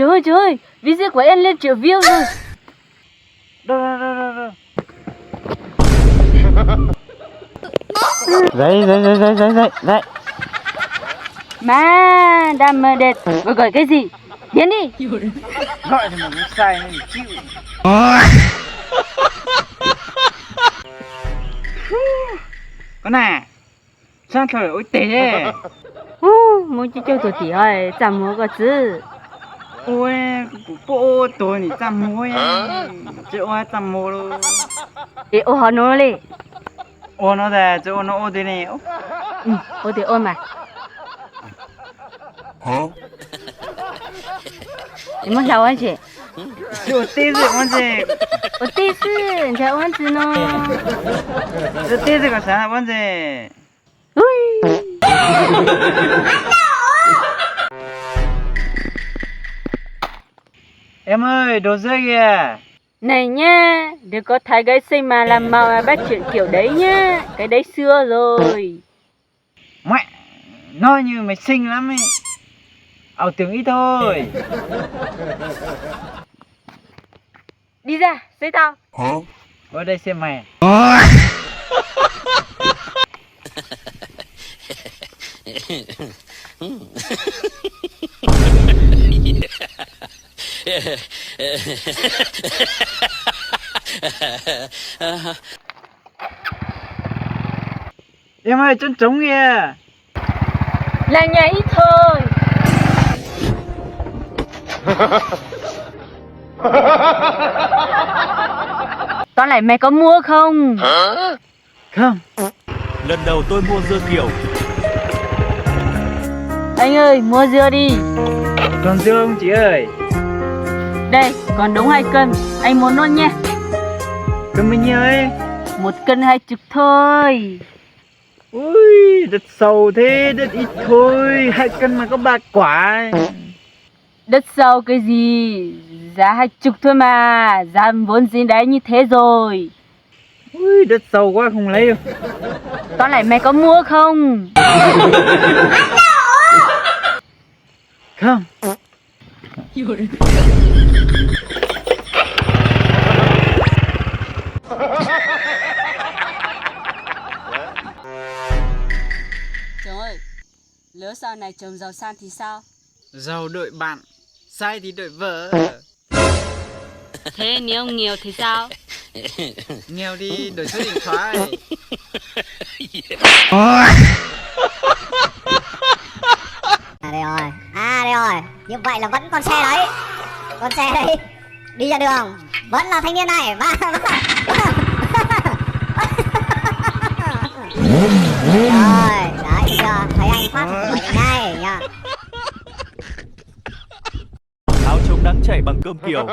Trời ơi, video của em lên triệu view rồi. Đâu. Dậy. Mà, đam mê đẹp. Gọi cái gì? Biến đi. Gọi thì mình cũng sai nên mình chịu. Con à, sao trời ơi tệ thế? Muốn chơi tuổi tỷ hỏi, chẳng muốn có chứ. Ôi, bộ tôi thì chăm mối chứ ai chăm mối đâu. Để ô họ nó lên. Ô nó ra, chứ nó ô thế này. Ô thì ôn mà. Hả? Em muốn sao anh chị? Chứ tê gì con gì? Ô tí sư, chả ôn chứ nó. Chứ tê gì con sao con gì? Ui. Em ơi, đồ rơi kìa. Này nhá, đừng có thấy cái sinh mà làm màu mà bắt chuyện kiểu đấy nhá. Cái đấy xưa rồi. Mẹ, nói như mày xinh lắm ấy. Ảo tưởng ít thôi. Đi ra, xây tao. Hả? Vào đây xem mày. Em ơi, chân trống kìa. Là nhà ít thôi. Tao lại mày có mua không? Không. Lần đầu tôi mua dưa kiểu. Anh ơi, mua dưa đi. Còn dưa không chị ơi? Đây, còn đúng 2 cân. Anh muốn luôn nha. Cầm bao nhiêu ấy? 1 cân 20 thôi. Ui, đất sầu thế, đất ít thôi. 2 cân mà có 3 quả. Đất sâu cái gì? Giá 20 thôi mà. Giá vốn gì đấy như thế rồi. Ui, đất sầu quá không lấy đâu. Tao lại mày có mua không? Không. Trời ơi, lỡ sau này chồng giàu sang thì sao? Giàu đợi bạn, sai thì đợi vợ. Thế nếu ông nghèo thì sao? Nghèo đi, đổi số điện thoại. Đây rồi, như vậy là vẫn còn xe đấy. Con xe đấy đi ra đường vẫn là thanh niên này. Rồi, đấy chưa? Thấy anh phát gọi điện ngay nhá. Áo chống nắng chảy bằng cơm kiều.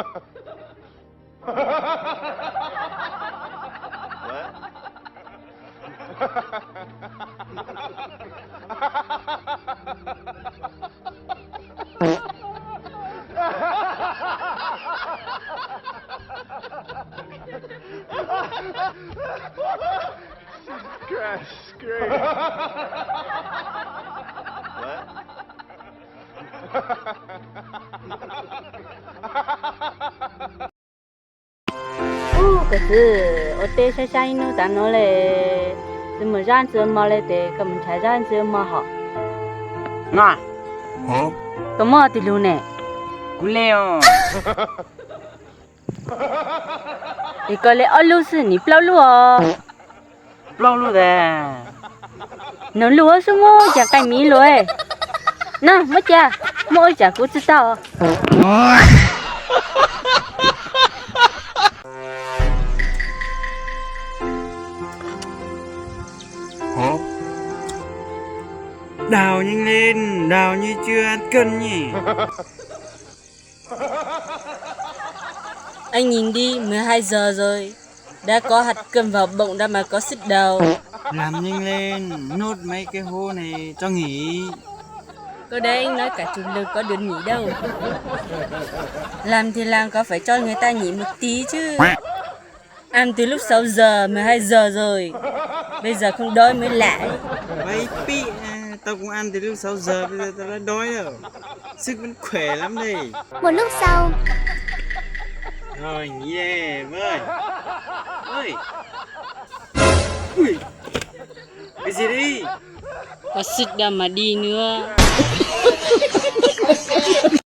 Cái gì? Ở đây sai sai nó ta nói là怎么让这么来的，根本才让这么好。 Ngọt. Hả? Có mò thì luôn nè. Cú leo. Thì có lẽ ở lúc xưa nịp lâu luôn. Lâu luôn rồi. Nó lúa xuống mô chả cái mí rồi. Nè, mất cha. Mỗi chả cũng chứ tao. Hả? Đào nhanh lên, đào như chưa ăn cân nhỉ. Anh nhìn đi, 12 giờ rồi. Đã có hạt cơm vào bụng đã mà có xích đầu. Làm nhanh lên, nốt mấy cái hố này cho nghỉ. Có đấy anh nói cả chục lần có được nghỉ đâu. Làm thì làm có phải cho người ta nghỉ một tí chứ. Ăn từ lúc 6 giờ, 12 giờ rồi. Bây giờ không đói mới lại. Vậy bị tao cũng ăn từ lúc 6 giờ, bây giờ tao đã đói rồi. Sức vẫn khỏe lắm đây. Một lúc sau. Rồi, nghỉ đi em ơi. Ơi. Ui. Cái gì đi? Có xịt đầm mà đi nữa.